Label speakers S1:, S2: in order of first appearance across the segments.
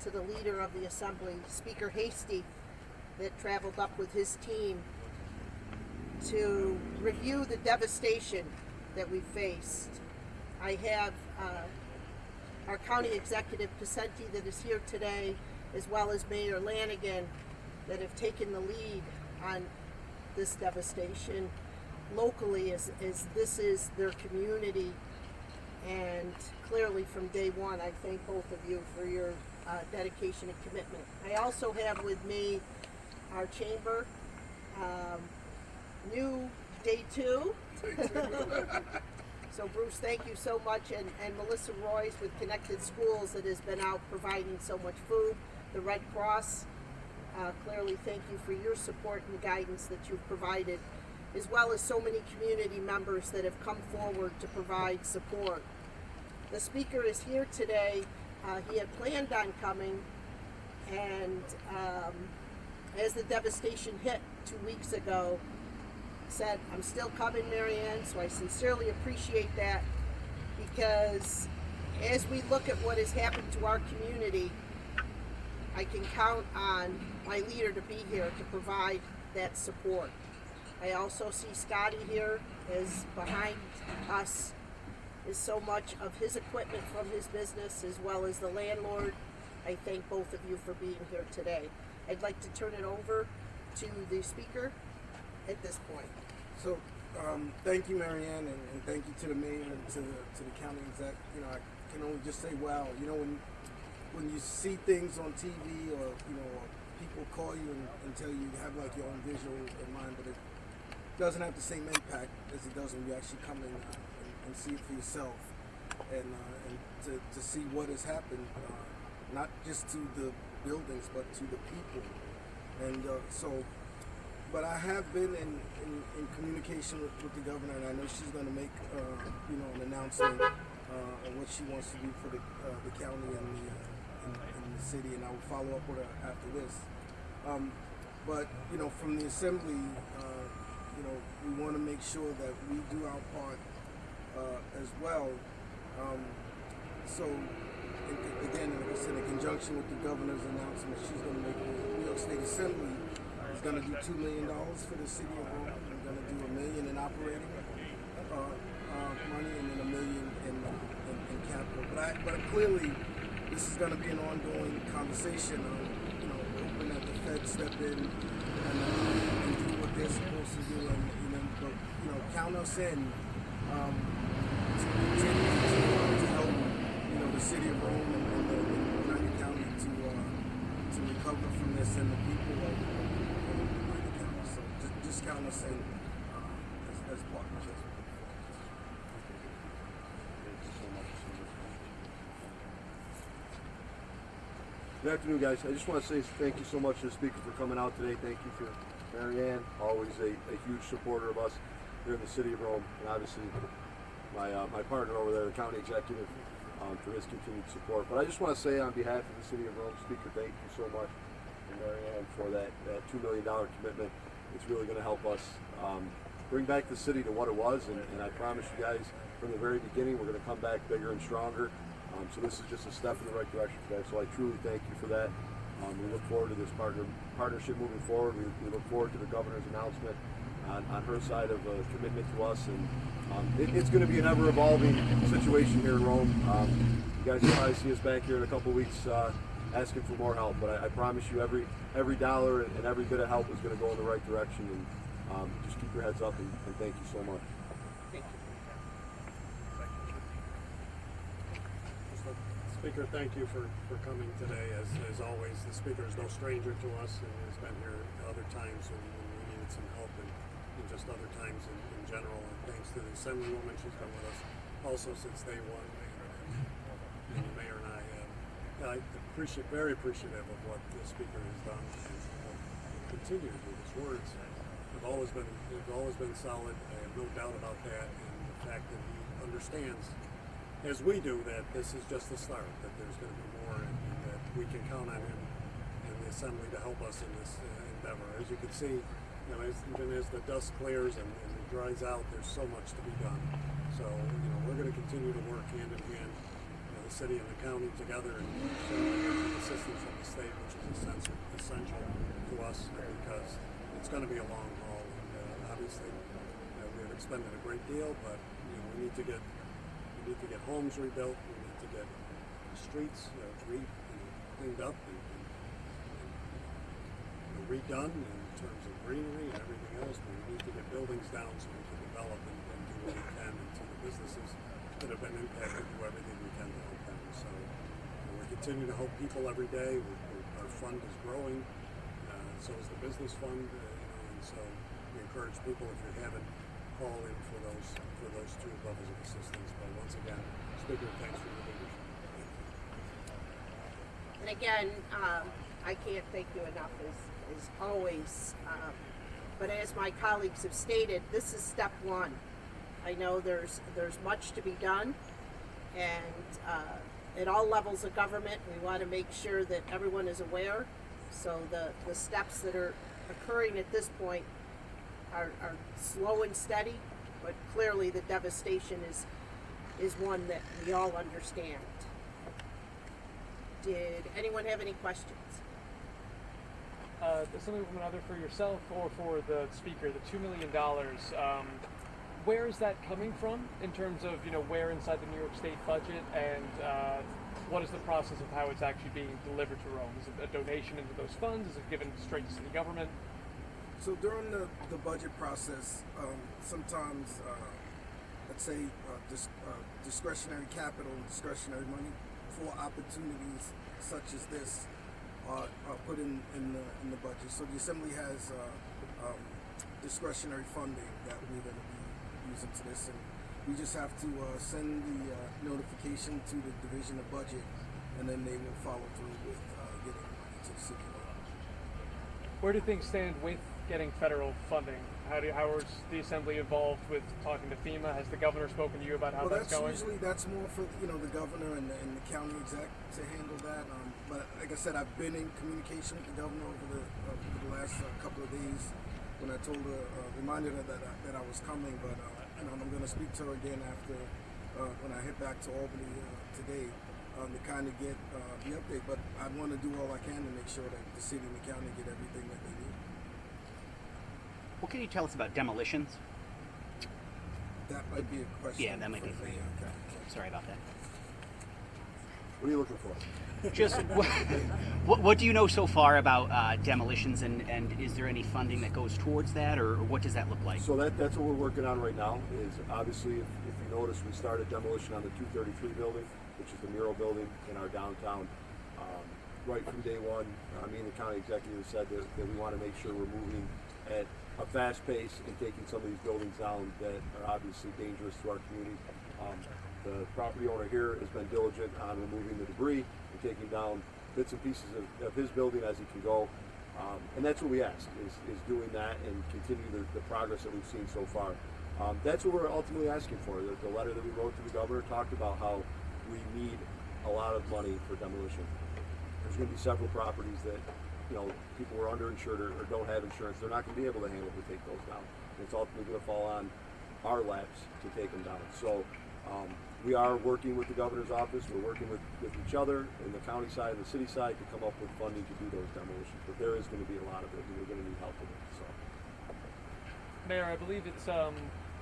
S1: to the leader of the Assembly, Speaker Heastie, that traveled up with his team to review the devastation that we faced. I have our County Executive Pacenti that is here today, as well as Mayor Lanigan, that have taken the lead on this devastation locally, as this is their community. And clearly from day one, I thank both of you for your dedication and commitment. I also have with me our chamber, new day two. So Bruce, thank you so much, and Melissa Royce with Connected Schools that has been out providing so much food. The Red Cross, clearly thank you for your support and guidance that you've provided, as well as so many community members that have come forward to provide support. The speaker is here today. He had planned on coming, and as the devastation hit 2 weeks ago, said, I'm still coming, Marianne, so I sincerely appreciate that, because as we look at what has happened to our community, I can count on my leader to be here to provide that support. I also see Scotty here, as behind us is so much of his equipment from his business, as well as the landlord. I thank both of you for being here today. I'd like to turn it over to the speaker at this point.
S2: So, thank you, Marianne, and thank you to the mayor and to the county exec. You know, I can only just say, wow. You know, when you see things on TV, or people call you and tell you have like your own visual in mind, but it doesn't have the same impact as it does when you actually come in and see it for yourself, and to see what has happened, not just to the buildings but to the people, and but I have been in communication with the governor, and I know she's going to make an announcement on what she wants to do for the county and the city, and I will follow up with her after this. But from the assembly, we want to make sure that we do our part as well. So again, like I said, in conjunction with the governor's announcement, she's going to make the New York State Assembly is going to do $2 million for the city of Rome. We're going to do $1 million in operating money, and then $1 million in capital. But clearly, this is going to be an ongoing conversation. Hoping that the Fed step in and do what they're supposed to do, and count us in to continue to help the city of Rome and the United County to recover from this, and the people of United County. So just count us in as partners.
S3: Good afternoon, guys. I just want to say thank you so much to the speaker for coming out today. Thank you to Marianne, always a huge supporter of us here in the city of Rome, and obviously my partner over there, the county executive, for his continued support. But I just want to say on behalf of the city of Rome, Speaker, thank you so much, and Marianne, for that $2 million commitment. It's really going to help us bring back the city to what it was, and I promise you guys from the very beginning we're going to come back bigger and stronger. So this is just a step in the right direction, guys. So I truly thank you for that. We look forward to this partnership moving forward. We look forward to the governor's announcement on her side of commitment to us, and it's going to be an ever-evolving situation here in Rome. You guys will probably see us back here in a couple weeks asking for more help, but I promise you every dollar and every bit of help is going to go in the right direction, and just keep your heads up, and thank you so much.
S4: Speaker, thank you for coming today. As always, the speaker is no stranger to us, and has been here other times when we needed some help, and just other times in general. And thanks to the Assemblywoman, she's been with us also since day one, and the mayor and I very appreciative of what the speaker has done, and will continue to do. His words have always been solid. I have no doubt about that, and the fact that he understands, as we do, that this is just the start, that there's going to be more, and that we can count on him and the Assembly to help us in this endeavor. As you can see, even as the dust clears and it dries out, there's so much to be done. So, we're going to continue to work hand in hand, the city and the county together, and assist assistance from the state, which is essential to us because it's going to be a long haul. And obviously, we have expended a great deal, but we need to get homes rebuilt. We need to get streets cleaned up and redone in terms of greenery and everything else. But we need to get buildings down so we can develop and do what we can, and to the businesses that have been impacted, do everything we can to help them. So we continue to help people every day. Our fund is growing. So is the business fund, and so we encourage people, if you haven't, call in for those two levels of assistance. But once again, Speaker, thanks for your leadership.
S1: And again, I can't thank you enough as always. But as my colleagues have stated, this is step one. I know there's much to be done, and at all levels of government, we want to make sure that everyone is aware. So the steps that are occurring at this point are slow and steady, but clearly the devastation is one that we all understand. Did anyone have any questions?
S5: Something from another for yourself or for the speaker, the $2 million. Where is that coming from in terms of where inside the New York State budget, and what is the process of how it's actually being delivered to Rome? Is it a donation into those funds? Is it given straight to city government?
S2: So during the budget process, sometimes, let's say, discretionary capital and discretionary money for opportunities such as this are put in the budget. So the Assembly has discretionary funding that we're going to be using to this, and we just have to send the notification to the Division of Budget, and then they will follow through with getting the money to the city.
S5: Where do things stand with getting federal funding? How is the Assembly involved with talking to FEMA? Has the governor spoken to you about how that's going?
S2: That's more for the governor and the county exec to handle that. But like I said, I've been in communication with the governor over the last couple of days. When I told her, reminded her that I was coming, but I'm going to speak to her again after when I head back to Albany today to kind of get the update. But I want to do all I can to make sure that the city and the county get everything that they need.
S6: What can you tell us about demolitions?
S2: That might be a question.
S6: Yeah, that might be for you.
S2: Okay.
S6: Sorry about that.
S3: What are you looking for?
S6: Just what do you know so far about demolitions, and is there any funding that goes towards that, or what does that look like?
S3: So that's what we're working on right now. Is obviously, if you notice, we started demolition on the 233 building, which is the mural building in our downtown. Right from day one, me and the county executive said that we want to make sure we're moving at a fast pace and taking some of these buildings down that are obviously dangerous to our community. The property owner here has been diligent on removing the debris and taking down bits and pieces of his building as he can go. And that's what we ask, is doing that and continue the progress that we've seen so far. That's what we're ultimately asking for. The letter that we wrote to the governor talked about how we need a lot of money for demolition. There's going to be several properties that people are underinsured or don't have insurance. They're not going to be able to handle to take those down. It's ultimately going to fall on our laps to take them down. So we are working with the governor's office. We're working with each other in the county side and the city side to come up with funding to do those demolitions. But there is going to be a lot of it, and we're going to need help with it. So,
S5: Mayor, I believe it's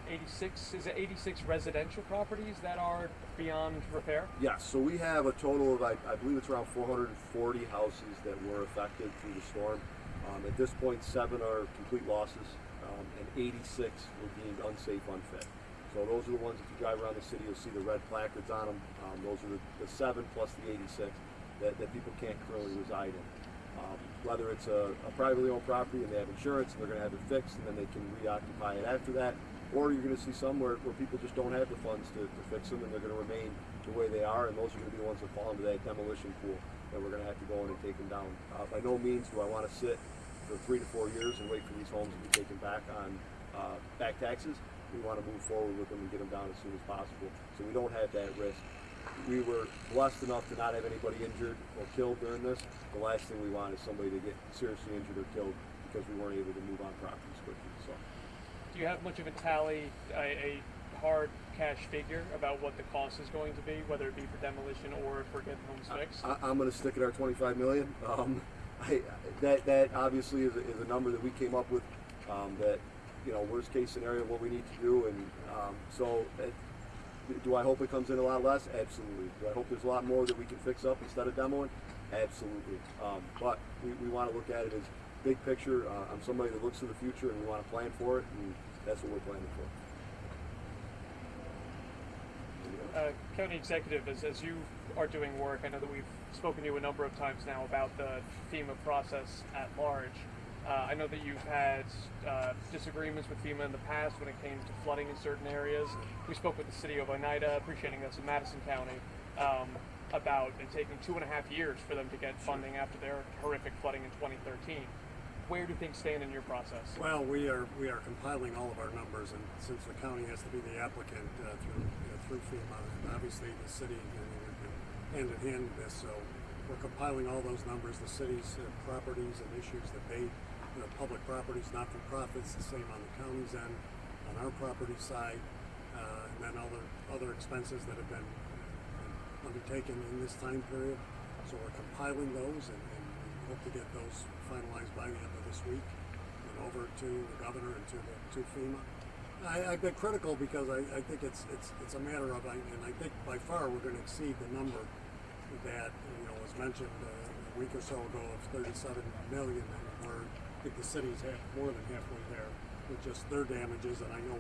S5: 86. Is it 86 residential properties that are beyond repair?
S3: yes. So we have a total of, I believe it's around 440 houses that were affected through the storm. At this point, 7 are complete losses, and 86 were deemed unsafe, unfit. So those are the ones, if you drive around the city, you'll see the red placards on them. Those are the 7 plus the 86 that people can't currently reside in. Whether it's a privately owned property and they have insurance and they're going to have it fixed and then they can reoccupy it after that, or you're going to see some where people just don't have the funds to fix them and they're going to remain the way they are, and those are going to be the ones that fall into that demolition pool that we're going to have to go in and take them down. By no means do I want to sit for 3 to 4 years and wait for these homes to be taken back on back taxes. We want to move forward with them and get them down as soon as possible, so we don't have that risk. We were blessed enough to not have anybody injured or killed during this. The last thing we want is somebody to get seriously injured or killed because we weren't able to move on properties quickly. So,
S5: Do you have much of a tally, a hard cash figure about what the cost is going to be, whether it be for demolition or for getting homes fixed?
S3: I'm going to stick at our 25 million. That obviously is a number that we came up with. That worst case scenario, what we need to do, and do I hope it comes in a lot less? Absolutely. Do I hope there's a lot more that we can fix up instead of demoing? Absolutely. But we want to look at it as big picture. I'm somebody that looks to the future, and we want to plan for it, and that's what we're planning for.
S5: County executive, as you are doing work, I know that we've spoken to you a number of times now about the FEMA process at large. I know that you've had disagreements with FEMA in the past when it came to flooding in certain areas. We spoke with the city of Oneida, appreciating that's in Madison County, about it taking 2.5 years for them to get funding after their horrific flooding in 2013. Where do things stand in your process?
S4: Well, we are compiling all of our numbers, and since the county has to be the applicant through FEMA, and obviously the city, we've been hand in hand with this, so we're compiling all those numbers, the city's properties and issues that they, public properties, not-for-profits, the same on the county's end, on our property side, and then other expenses that have been undertaken in this time period. So we're compiling those, and we hope to get those finalized by the end of this week and over to the governor and to FEMA. I've been critical because I think it's a matter of, and I think by far we're going to exceed the number that was mentioned a week or so ago of 37 million, and I think the city's more than halfway there with just their damages, and I know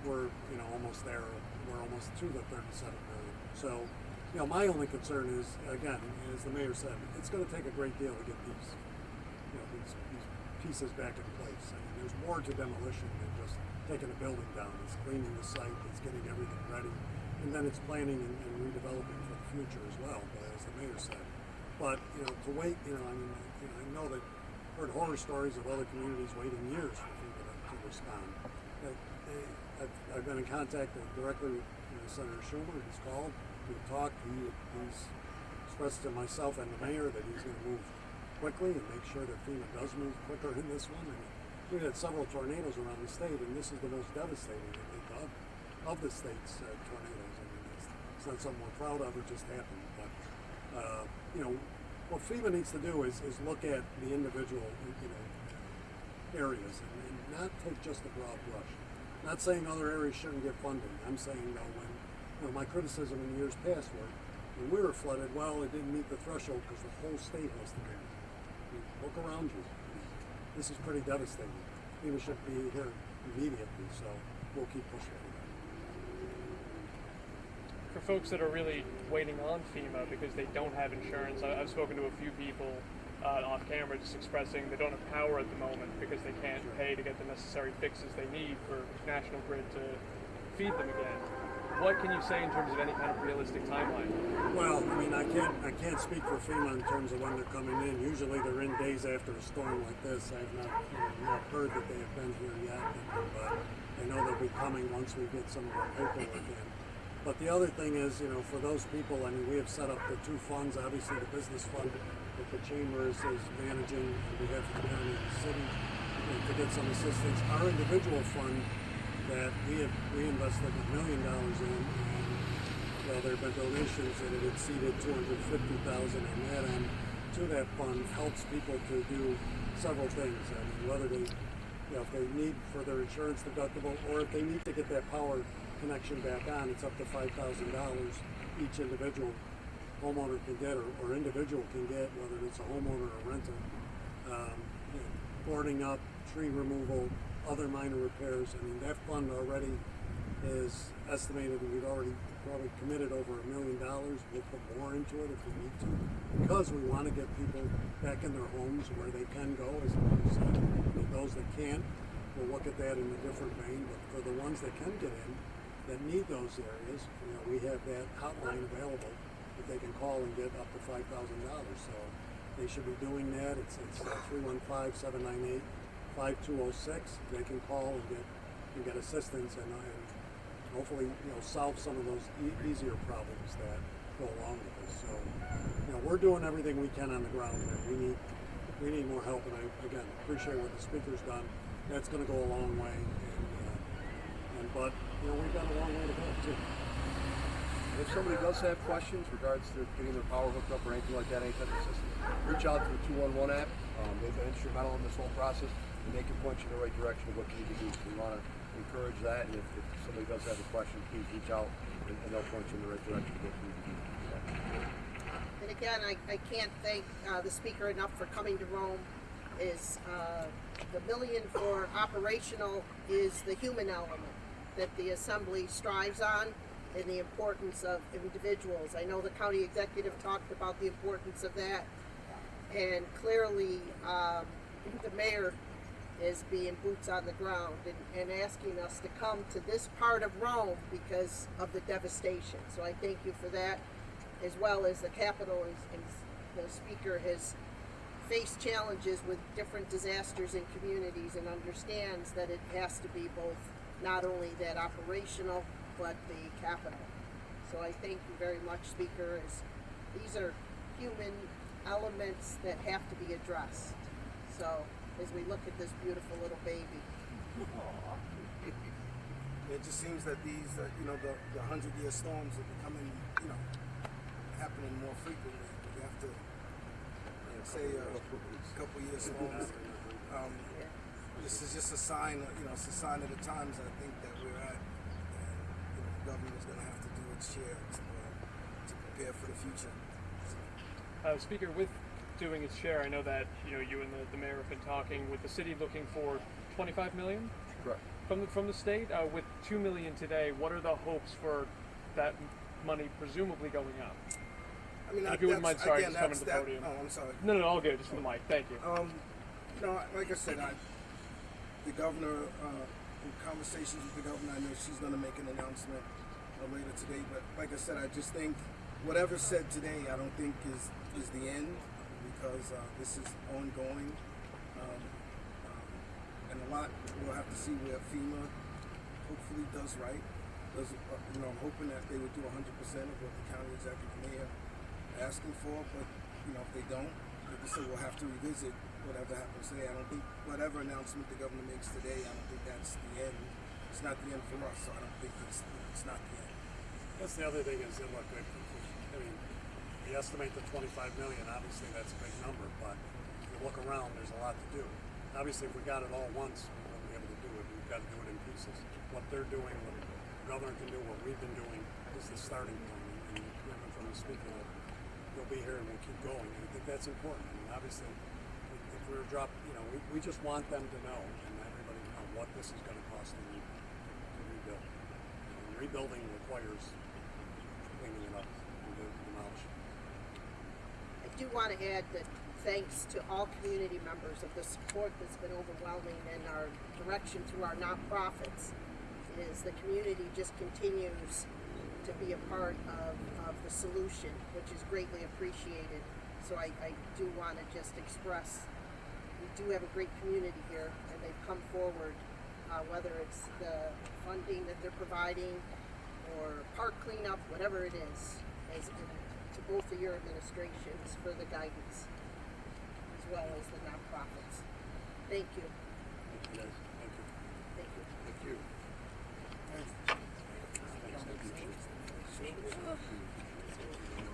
S4: we're almost there. We're almost to the 37 million. So my only concern is, again, as the mayor said, it's going to take a great deal to get these pieces back in place. I mean, there's more to demolition than just taking a building down. It's cleaning the site, it's getting everything ready, and then it's planning and redeveloping for the future as well, as the mayor said. But to wait, I know that I've heard horror stories of other communities waiting years for people to respond. I've been in contact directly with Senator Schumer. He's called, we've talked. He's expressed to myself and the mayor that he's going to move quickly and make sure that FEMA does move quicker in this one. I mean, we've had several tornadoes around the state, and this is the most devastating, I think, of the state's tornadoes. I mean, it's not something we're proud of. It just happened. But what FEMA needs to do is look at the individual areas and not take just a broad brush. Not saying other areas shouldn't get funding. I'm saying when my criticism in years past were when we were flooded, well, it didn't meet the threshold because the whole state has to be. Look around you. This is pretty devastating. FEMA should be here immediately, so we'll keep pushing for that.
S5: For folks that are really waiting on FEMA because they don't have insurance, I've spoken to a few people off camera just expressing they don't have power at the moment because they can't pay to get the necessary fixes they need for National Grid to feed them again. What can you say in terms of any kind of realistic timeline?
S4: Well, I mean, I can't speak for FEMA in terms of when they're coming in. Usually they're in days after a storm like this. I have not heard that they have been here yet, but I know they'll be coming once we get some of our paperwork in. But the other thing is, for those people, I mean, we have set up the two funds. Obviously, the business fund that the chamber is managing on behalf of the county and the city to get some assistance. Our individual fund that we invested $1 million in, and there have been donations that have exceeded $250,000 on that end to that fund, helps people to do several things. I mean, whether they, if they need for their insurance deductible, or if they need to get that power connection back on, it's up to $5,000 each individual homeowner can get, or individual can get, whether it's a homeowner or rental. Boarding up, tree removal, other minor repairs. I mean, that fund already is estimated, and we've already probably committed over $1 million. We'll put more into it if we need to, because we want to get people back in their homes where they can go, as you said. And those that can't, we'll look at that in a different vein. But for the ones that can get in, that need those areas, we have that hotline available that they can call and get up to $5,000. So they should be doing that. It's 315-798-5206. They can call and get assistance and hopefully solve some of those easier problems that go along with this. So we're doing everything we can on the ground here. We need more help, and I again appreciate what the speaker's done. That's going to go a long way. But we've got a long way to go too.
S3: If somebody does have questions regards to getting their power hooked up or anything like that, any type of system, reach out to the 211 app. They've been instrumental in this whole process, and they can point you in the right direction of what you need to do. So we want to encourage that, and if somebody does have a question, please reach out, and they'll point you in the right direction of what you need to do.
S1: And again, I can't thank the speaker enough for coming to Rome. The million for operational is the human element that the assembly strives on, and the importance of individuals. I know the county executive talked about the importance of that, and clearly the mayor is being boots on the ground and asking us to come to this part of Rome because of the devastation. So I thank you for that, as well as the Capitol. The speaker has faced challenges with different disasters in communities and understands that it has to be both, not only that operational, but the Capitol. So I thank you very much, Speaker, as these are human elements that have to be addressed. So as we look at this beautiful little baby.
S2: It just seems that these, the 100-year storms are becoming, happening more frequently. We have to say a couple year storms. This is just a sign, it's a sign of the times I think that we're at. And, the government is going to have to do its share to prepare for the future.
S5: Speaker, with doing its share, I know that you and the mayor have been talking with the city looking for 25 million
S3: Correct.
S5: from the state. With 2 million today, what are the hopes for that money presumably going up?
S2: I mean,
S5: If you wouldn't mind, sorry,
S2: again,
S5: just coming to the podium.
S2: Oh, I'm sorry.
S5: No, all good. Just for the mic. Thank you.
S2: Like I said, the governor, in conversations with the governor, I know she's going to make an announcement later today. But like I said, I just think whatever's said today, I don't think is the end, because this is ongoing, and a lot we'll have to see where FEMA hopefully does right. I'm hoping that they would do 100% of what the county executive mayor asking for, but if they don't, like I said, we'll have to revisit whatever happens today. I don't think whatever announcement the governor makes today, I don't think that's the end. It's not the end for us, so I don't think it's not the end.
S4: That's the other thing is that, look, we estimate the 25 million. Obviously, that's a big number, but if you look around, there's a lot to do. Obviously, if we got it all once, we wouldn't be able to do it. We've got to do it in pieces. What they're doing, what the governor can do, what we've been doing, is the starting point. And the commitment from the speaker that we'll be here and we'll keep going. And I think that's important. I mean, obviously, if we were dropped, we just want them to know, and everybody to know what this is going to cost them to rebuild. And rebuilding requires cleaning it up and demolishing.
S1: I do want to add that thanks to all community members of the support that's been overwhelming, and our direction through our nonprofits is the community just continues to be a part of the solution, which is greatly appreciated. So I do want to just express, we do have a great community here, and they've come forward, whether it's the funding that they're providing or park cleanup, whatever it is, to both of your administrations for the guidance, as well as the nonprofits. Thank you.
S4: Thank you guys. Thank you.
S1: Thank you.
S3: Thank you.
S4: Thanks. Thank you.